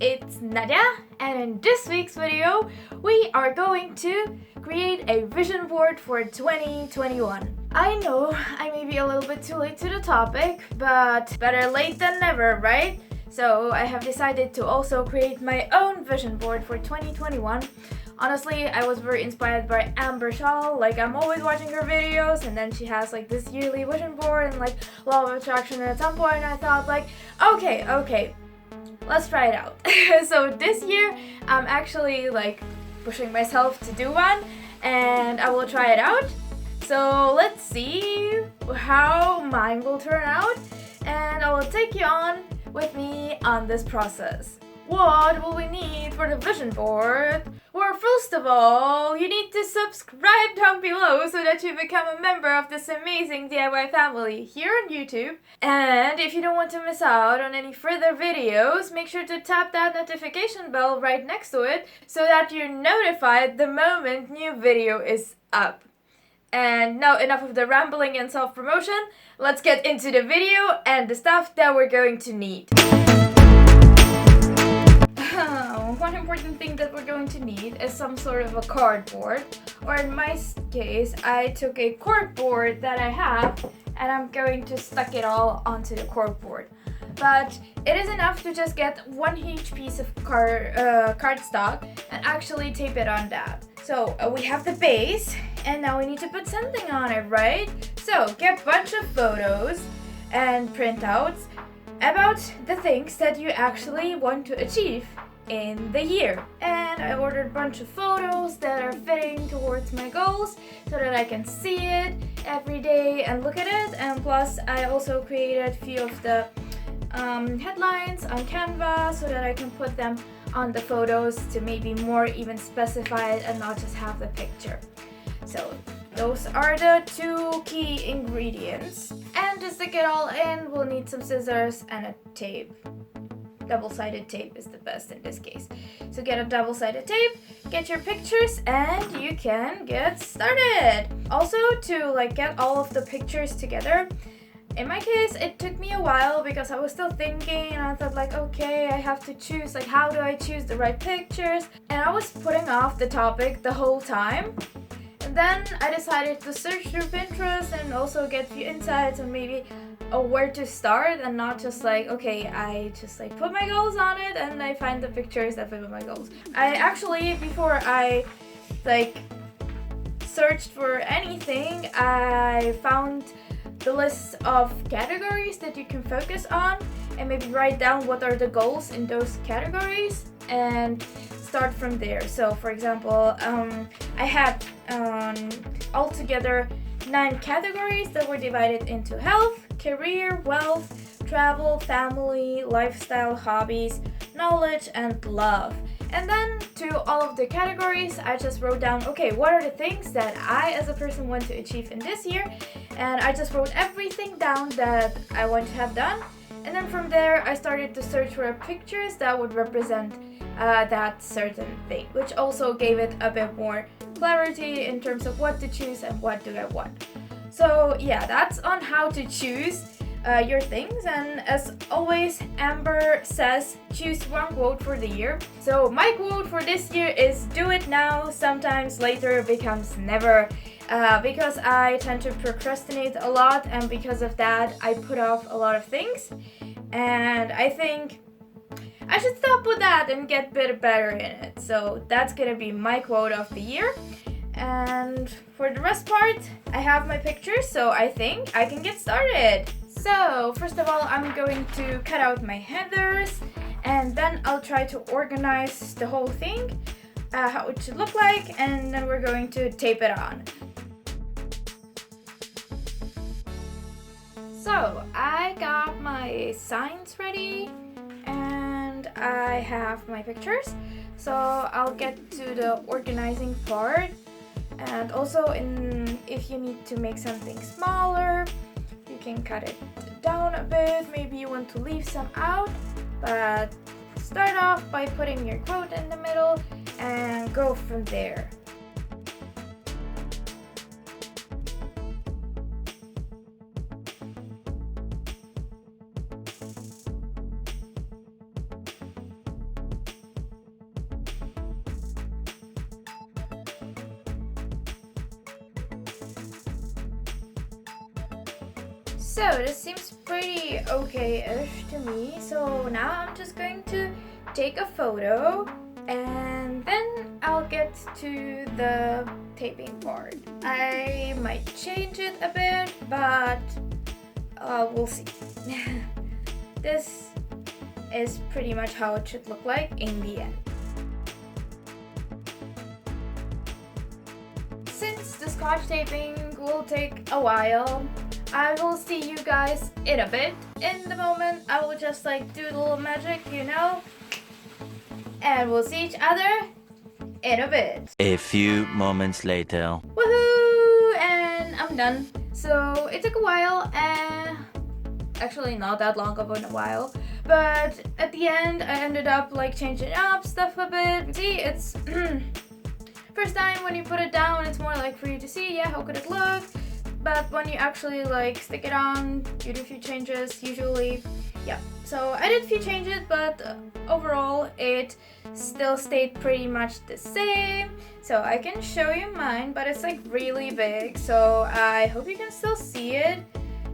it's Nadia, and in this week's video, we are going to create a vision board for 2021. I know I may be a little bit too late to the topic, but better late than never, right? So I have decided to also create my own vision board for 2021. Honestly, I was very inspired by Scholl. Like, I'm always watching her videos, and then she has like this yearly vision board and like law of attraction. And at some point I thought like, okay, let's try it out. So this year I'm actually like pushing myself to do one, and I will try it out. So let's see how mine will turn out, and I will take you on with me on this process. What will we need for the vision board? Well, first of all, you need to subscribe down below so that you become a member of this amazing DIY family here on YouTube. And if you don't want to miss out on any further videos, make sure to tap that notification bell right next to it so that you're notified the moment new video is up. And now enough of the rambling and self-promotion. Let's get into the video and the stuff that we're going to need. One important thing that we're going to need is some sort of a cardboard, or in my case, I took a corkboard that I have and I'm going to stuck it all onto the corkboard. But it is enough to just get one huge piece of cardstock and actually tape it on that. So we have the base, and now we need to put something on it, right? So get a bunch of photos and printouts about the things that you actually want to achieve in the year. And I ordered a bunch of photos that are fitting towards my goals so that I can see it every day and look at it. And plus I also created a few of the headlines on Canva so that I can put them on the photos to maybe more even specify it and not just have the picture. So those are the two key ingredients. And to stick it all in, we'll need some scissors and a tape. Double-sided tape is the best in this case. So get a double-sided tape, get your pictures, and you can get started. Also, to like get all of the pictures together, in my case it took me a while because I was still thinking, and I thought like, okay, I have to choose, like, how do I choose the right pictures? And I was putting off the topic the whole time. And then I decided to search through Pinterest and also get a few insights on maybe where to start, and not just like, okay, I just like put my goals on it and I find the pictures that fit with my goals. I actually, before I like searched for anything, I found the list of categories that you can focus on and maybe write down what are the goals in those categories and start from there. So for example, I had altogether 9 categories that were divided into health, career, wealth, travel, family, lifestyle, hobbies, knowledge, and love. And then to all of the categories, I just wrote down, okay, what are the things that I as a person want to achieve in this year? And I just wrote everything down that I want to have done. And then from there, I started to search for pictures that would represent that certain thing, which also gave it a bit more clarity in terms of what to choose and what do I want. So yeah, that's on how to choose your things. And as always, Amber says choose one quote for the year. So my quote for this year is do it now, sometimes later becomes never. Because I tend to procrastinate a lot, and because of that I put off a lot of things, and I think I should stop with that and get a bit better in it. So that's gonna be my quote of the year. And for the rest part, I have my pictures, so I think I can get started. So first of all, I'm going to cut out my headers, and then I'll try to organize the whole thing, how it should look like, and then we're going to tape it on. So I got my signs ready and I have my pictures. So I'll get to the organizing part. And also, if you need to make something smaller, you can cut it down a bit. Maybe you want to leave some out, but start off by putting your quote in the middle and go from there. So this seems pretty okay-ish to me. So now I'm just going to take a photo and then I'll get to the taping part. I might change it a bit, but we'll see. This is pretty much how it should look like in the end. Since the scotch taping will take a while, I will see you guys in a bit. In the moment, I will just like do a little magic, you know, and we'll see each other in a bit. A few moments later. Woohoo! And I'm done. So it took a while, and actually not that long of a while, but at the end I ended up like changing up stuff a bit. See, it's first time when you put it down, it's more like for you to see, yeah, how could it look? But when you actually like stick it on, you do a few changes usually. Yeah, so I did a few changes, but overall it still stayed pretty much the same. So I can show you mine, but it's like really big, so I hope you can still see it.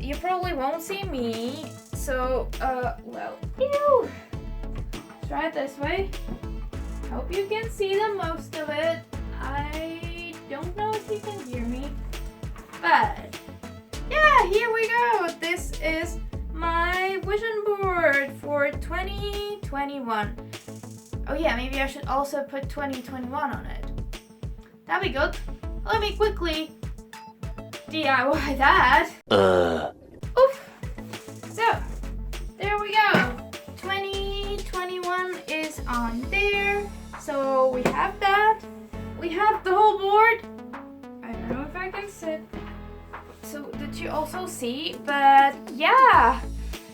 You probably won't see me, so well, ew. Try it this way. Hope you can see the most of it. I don't know if you can hear me, but yeah, here we go. This is my vision board for 2021. Oh yeah, maybe I should also put 2021 on it. That'd be good. Let me quickly DIY that. Oof. So, there we go. 2021 is on there. So we have that. We have the whole board. I don't know if I can sit. So did you also see? But yeah,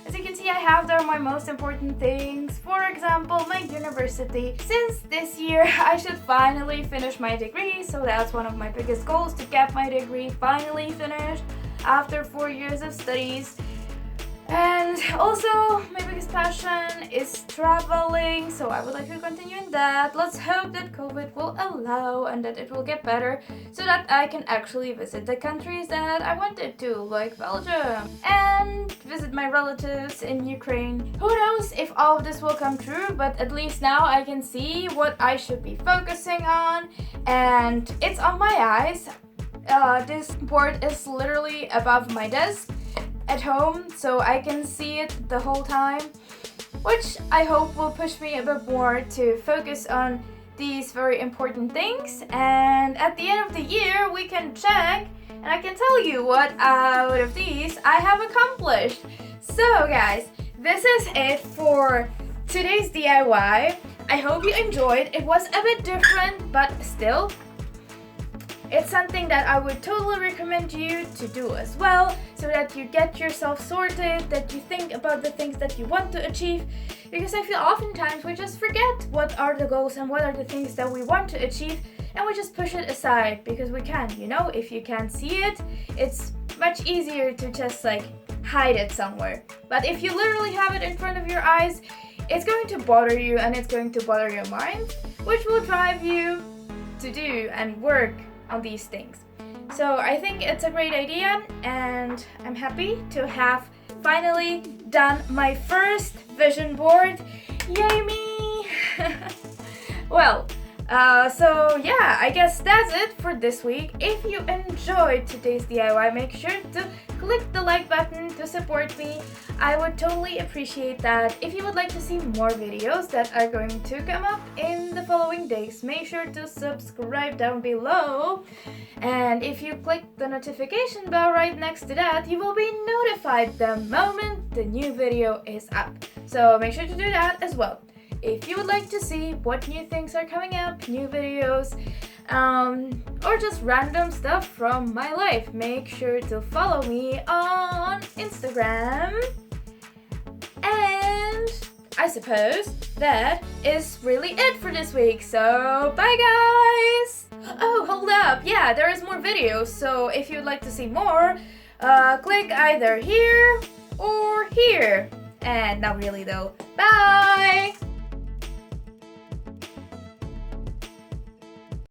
as you can see, I have there my most important things. For example, my university. Since this year I should finally finish my degree, so that's one of my biggest goals, to get my degree finally finished after 4 years of studies. And also, my biggest passion is traveling, so I would like to continue in that. Let's hope that COVID will allow and that it will get better so that I can actually visit the countries that I wanted to, like Belgium, and visit my relatives in Ukraine. Who knows if all of this will come true, but at least now I can see what I should be focusing on, and it's on my eyes. This board is literally above my desk at home, so I can see it the whole time, which I hope will push me a bit more to focus on these very important things. And at the end of the year we can check and I can tell you what out of these I have accomplished. So guys, this is it for today's DIY. I hope you enjoyed. It was a bit different, but still it's something that I would totally recommend you to do as well, so that you get yourself sorted, that you think about the things that you want to achieve, because I feel oftentimes we just forget what are the goals and what are the things that we want to achieve, and we just push it aside because we can't, you know. If you can't see it, it's much easier to just like hide it somewhere. But if you literally have it in front of your eyes, it's going to bother you and it's going to bother your mind, which will drive you to do and work on these things. So I think it's a great idea, and I'm happy to have finally done my first vision board. Yay me! Well, so yeah, I guess that's it for this week. If you enjoyed today's DIY, make sure to click the like button to support me. I would totally appreciate that. If you would like to see more videos that are going to come up in the following days, make sure to subscribe down below. And if you click the notification bell right next to that, you will be notified the moment the new video is up. So make sure to do that as well. If you would like to see what new things are coming up, new videos, or just random stuff from my life, make sure to follow me on Instagram. And I suppose that is really it for this week. So bye guys! Oh, hold up. Yeah, there is more videos. So if you'd like to see more, click either here or here. And not really though. Bye!